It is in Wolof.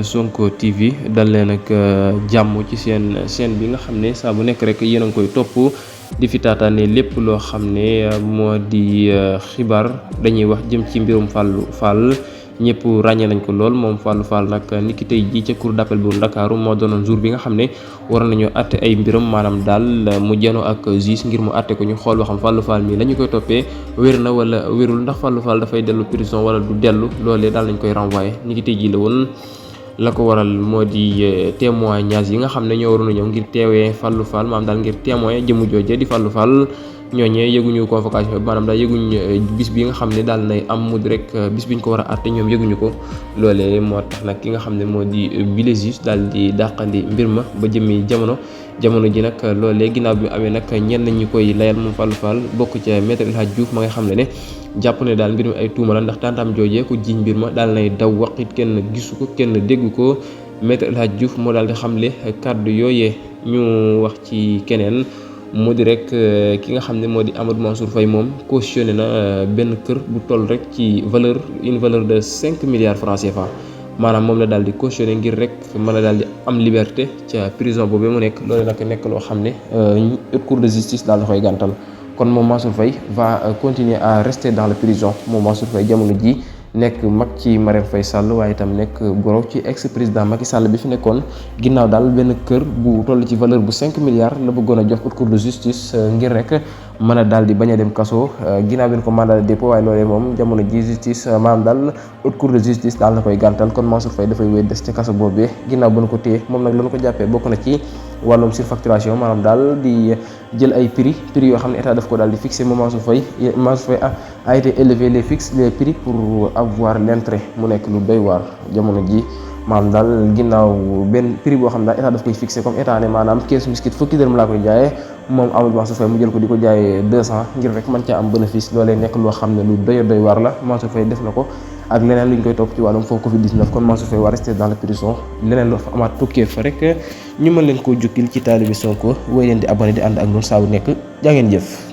Sonko TV dal leen ak jàmm ci seen chaîne bi nga xam ne saa bu nekk rek yéen a ngi koy topp di fi taataane lépp loo xam ne moo di xibaar dañuy wax jëm ci mbirum Fallou Fall ñëpp ràññee nañ ko lool moom Fallou Fall nag niki tey jii ca cour d'appel bu Ndakaaru moo doonoon jour bi nga xam ne waroon nañoo àtte ay mbiram maanaam daal mu jeno ak juge ngir mu àtte ko ñu xool ba xam Fallou Fall mii la ñu koy toppee wér na wala wérul ndax Fallou Fall dafay dellu prison wala du dellu loolee daal lañ koy renvoyé niki tey jii la woon. La ko waral moo di témoignage yi nga xam ne ñoo waroon a ñëw ngir teewee Fallou Fall maanaam daal ngir témoin jëmu jooje di Fallou Fall ñooñee yëguñu convocation bi maanaam daal yëguñ bis bi nga xam ne daal nay am mu rek bis biñ ko war a àtte ñoom yëguñu ko loolee moo tax nag ki nga xam ne moo di bile juge daal di dàqandi mbir ma ba jëmi jamono ji nag loolee ginnaaw bi amee nag ñenn ñi koy layal moom Fallou Fall bokk ca maître El Hadj Diouf ma nga xam ne jàpp ne daal mbir mi ay tuuma la ndax tantam joojee ko jiiñ mbir ma daal nay daw waqit kenn gisu ko kenn déggu ko maître El Hadj Diouf moo daal di xamle kàddu yooyee ñu wax ci keneen mu di rek ki nga xam ne moo di Amadou Mansour Faye moom cautionné na benn kër bu toll rek ci une valeur de 5 milliards francs CFA maanaam moom la daal di cautionné ngir rek mën a daal di am liberté ca prison boobu mu nekk loolu nag nekk loo xam ne cour de justice daal da koy gàntal kon moom Mansour Faye va continuer à rester dans la prison moom Mansour Faye jamono ji nekk mag ci Marème Faye Sall waaye itam nekk goro ci ex président Macky Sall bi fi nekkoon ginnaaw daal benn kër bu toll ci valeur bu 5 milliards la bëggoon a jox haute cour de justice ngir rek mën a daal di bañ a dem kaso ginnaaw bi ko mandat de dépôt waaye loolee moom jamono ji justice maanaam daal haute cour de justice daal na koy gàntal kon Mansour Faye dafay wéy des ci kaso boobee ginnaaw ba nu ko téye moom nag lañu ko jàppee bokk na ci wàllum surfacturation maanaam daal di jël ay prix yoo xam ne état daf ko daal di fixé moom Mansour Faye a été élevé les prix pour avoir l'entrée mu nekk lu doy waar jamono ji maanaam daal ginnaaw benn prix boo xam ne daal état daf koy fixé comme état ne maanaam keesu biscuit fukki dërëm laa koy jaayee moom Amadou Mansour Faye mu jël ko di ko jaayee 200 ngir rek mën caa am bénéfice loolee nekk loo xam ne lu doy waar la Mansour Faye def na ko ak leneen lu ñu koy topp ci wàllum foofu Covid-19 kon Mansour Faye war rester dans la prison leneen loo fa amaat tukkee fa rek ñu mën leen koo jukkil ci taalibi Sonko woy leen di abonné di ànd ak ñun saa bu nekk jaa ngeen jëf